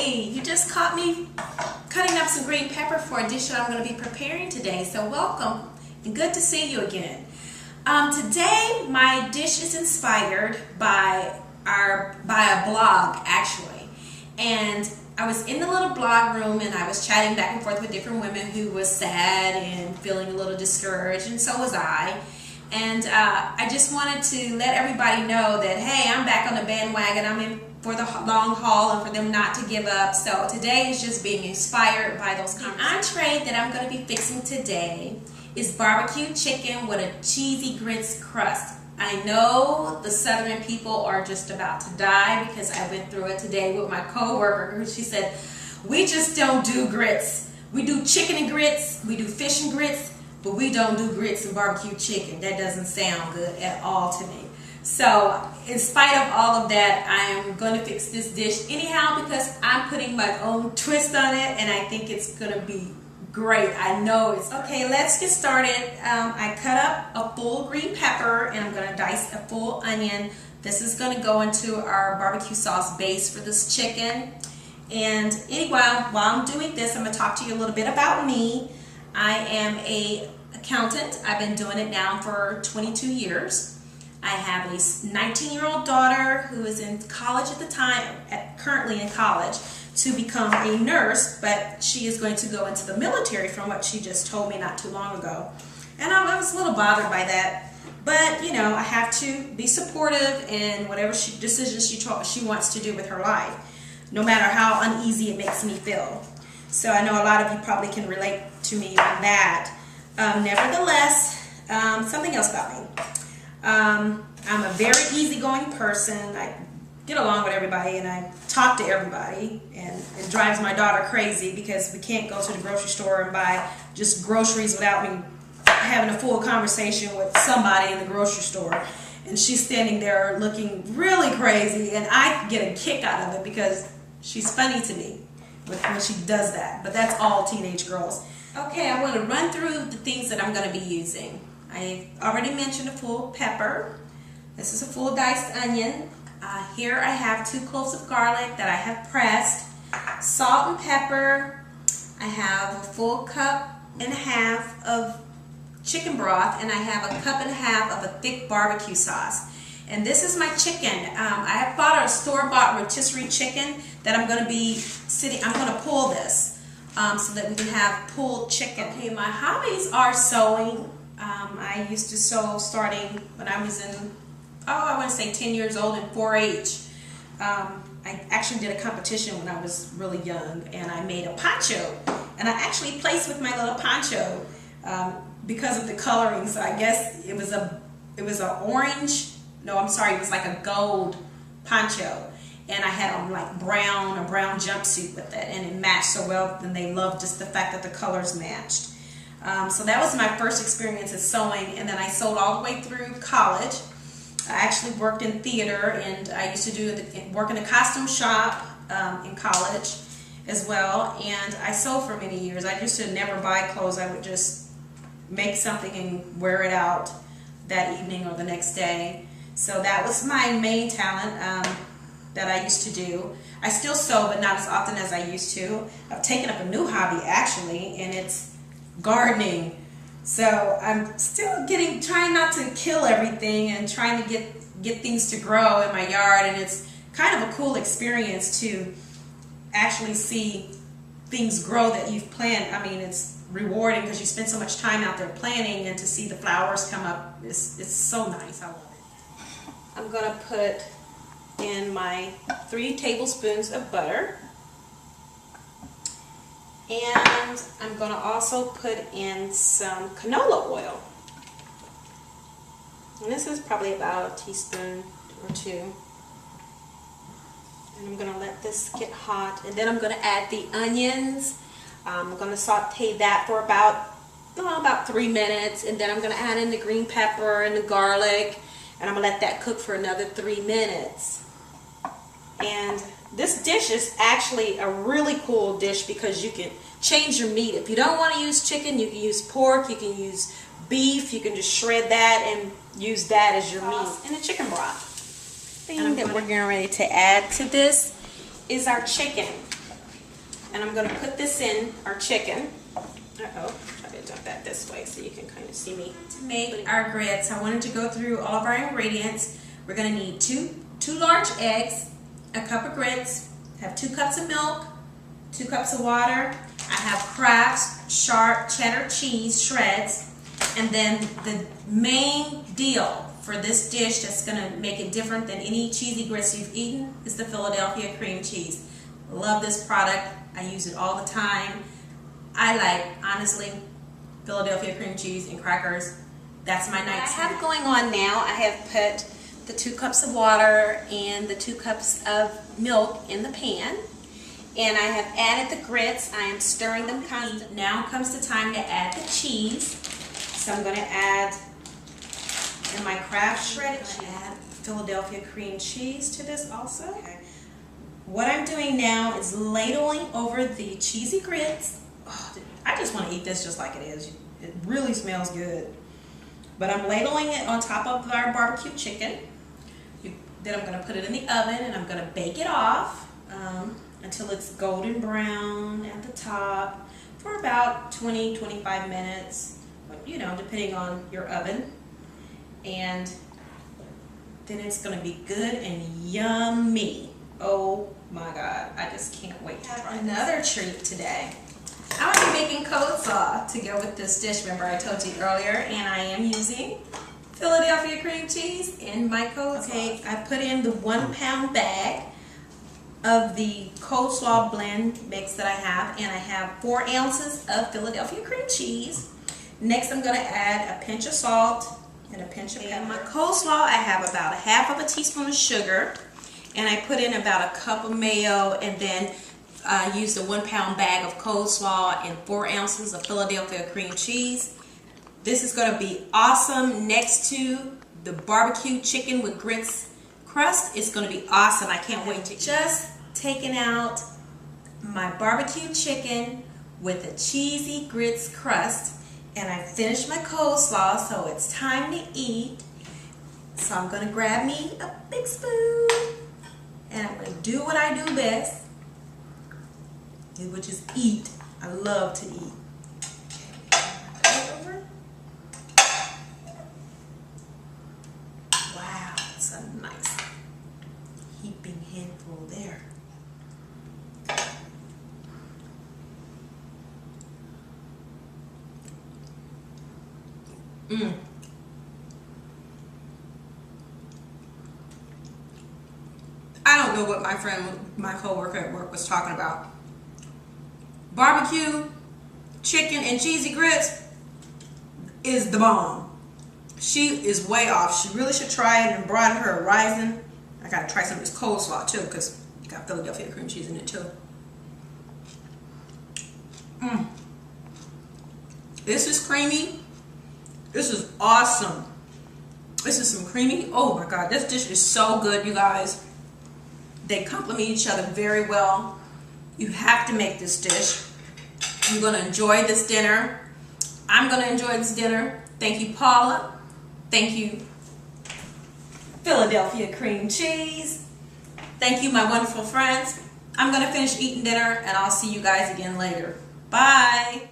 Hey, you just caught me cutting up some green pepper for a dish that I'm going to be preparing today. So welcome and good to see you again. Today my dish is inspired by a blog actually, and I was in the little blog room and I was chatting back and forth with different women who was sad and feeling a little discouraged, and so was I. And I just wanted to let everybody know that, hey, I'm back on the bandwagon. I'm in for the long haul and for them not to give up. So today is just being inspired by those conversations. The entree that I'm going to be fixing today is barbecue chicken with a cheesy grits crust. I know the southern people are just about to die because I went through it today with my coworker who she said, we just don't do grits. We do chicken and grits, we do fish and grits, but we don't do grits and barbecue chicken. That doesn't sound good at all to me. So in spite of all of that, I am going to fix this dish anyhow because I'm putting my own twist on it and I think it's going to be great. I know it's okay. Let's get started. I cut up a full green pepper and I'm going to dice a full onion. This is going to go into our barbecue sauce base for this chicken. And anyway, while I'm doing this, I'm going to talk to you a little bit about me. I am an accountant. I've been doing it now for 22 years. I have a 19-year-old daughter who is in college at the time, currently in college, to become a nurse, but she is going to go into the military from what she just told me not too long ago. And I was a little bothered by that, but you know, I have to be supportive in whatever decisions she wants to do with her life, no matter how uneasy it makes me feel. So I know a lot of you probably can relate to me on that. Nevertheless, something else about me. I'm a very easygoing person. I get along with everybody and I talk to everybody, and it drives my daughter crazy because we can't go to the grocery store and buy just groceries without me having a full conversation with somebody in the grocery store. And she's standing there looking really crazy and I get a kick out of it because she's funny to me when she does that. But that's all teenage girls. Okay, I want to run through the things that I'm going to be using. I already mentioned a full pepper. This is a full diced onion. Here I have 2 cloves of garlic that I have pressed. Salt and pepper. I have a full cup and a half of chicken broth, and I have a cup and a half of a thick barbecue sauce. And this is my chicken. I have bought a store-bought rotisserie chicken that I'm going to pull this so that we can have pulled chicken. Okay, my hobbies are sewing. I used to sew starting when I was in, I want to say 10 years old in 4-H. I actually did a competition when I was really young, and I made a poncho. And I actually placed with my little poncho because of the coloring. So I guess it was a orange. No, I'm sorry. It was like a gold poncho, and I had on like a brown jumpsuit with it, and it matched so well. And they loved just the fact that the colors matched. So that was my first experience in sewing, and then I sewed all the way through college. I actually worked in theater, and I used to work in a costume shop in college as well, and I sewed for many years. I used to never buy clothes. I would just make something and wear it out that evening or the next day. So that was my main talent that I used to do. I still sew, but not as often as I used to. I've taken up a new hobby actually, and it's gardening. So I'm still trying not to kill everything and trying to get things to grow in my yard, and it's kind of a cool experience to actually see things grow that you've planted. I mean, it's rewarding because you spend so much time out there planting, and to see the flowers come up, it's so nice. I love it. I'm going to put in my 3 tablespoons of butter. And I'm going to also put in some canola oil. And this is probably about a teaspoon or 2. And I'm going to let this get hot. And then I'm going to add the onions. I'm going to saute that for about 3 minutes. And then I'm going to add in the green pepper and the garlic. And I'm going to let that cook for another 3 minutes. And this dish is actually a really cool dish because you can change your meat. If you don't want to use chicken, you can use pork, you can use beef, you can just shred that and use that as your meat. And the chicken broth. Thing that we're getting ready to add to this is our chicken. And I'm going to put this in our chicken. Try to dump that this way so you can kind of see me. To make our grits, I wanted to go through all of our ingredients. We're going to need two large eggs, a cup of grits, have 2 cups of milk, 2 cups of water. I have Crust sharp cheddar cheese shreds, and then the main deal for this dish that's going to make it different than any cheesy grits you've eaten is the Philadelphia cream cheese. Love this product. I use it all the time. I like, honestly, Philadelphia cream cheese and crackers. That's my night snack. I have going on now, I have put the 2 cups of water and the 2 cups of milk in the pan. And I have added the grits. I am stirring them constantly. Now comes the time to add the cheese. So I'm going to add in my Kraft shredded cheese. Add Philadelphia cream cheese to this also. Okay. What I'm doing now is ladling over the cheesy grits. Oh, I just want to eat this just like it is. It really smells good. But I'm ladling it on top of our barbecue chicken. Then I'm going to put it in the oven and I'm going to bake it off until it's golden brown at the top for about 20-25 minutes, you know, depending on your oven. And then it's going to be good and yummy. Oh my God, I just can't wait to try another treat today. I'm going to be making coleslaw to go with this dish. Remember I told you earlier, and I am using Philadelphia cream cheese in my coleslaw. Okay, I put in the 1-pound bag of the coleslaw blend mix that I have, and I have 4 ounces of Philadelphia cream cheese. Next I'm going to add a pinch of salt and a pinch of pepper. In my coleslaw I have about 1/2 teaspoon of sugar, and I put in about a cup of mayo, and then I used a 1-pound bag of coleslaw and 4 ounces of Philadelphia cream cheese. This is going to be awesome next to the barbecue chicken with grits crust. It's going to be awesome. I can't wait to just taken out my barbecue chicken with a cheesy grits crust, and I finished my coleslaw, so it's time to eat. So I'm going to grab me a big spoon, and I'm going to do what I do best, which is eat. I love to eat. Wow, that's a nice heaping handful there. I don't know what my coworker at work was talking about. Barbecue, chicken, and cheesy grits is the bomb. She is way off. She really should try it and broaden her horizon. I gotta try some of this coleslaw too, because you got Philadelphia cream cheese in it too. This is creamy. This is awesome. This is some creamy. Oh my God, this dish is so good, you guys. They complement each other very well. You have to make this dish. You're going to enjoy this dinner. I'm going to enjoy this dinner. Thank you, Paula. Thank you, Philadelphia cream cheese. Thank you, my wonderful friends. I'm going to finish eating dinner, and I'll see you guys again later. Bye.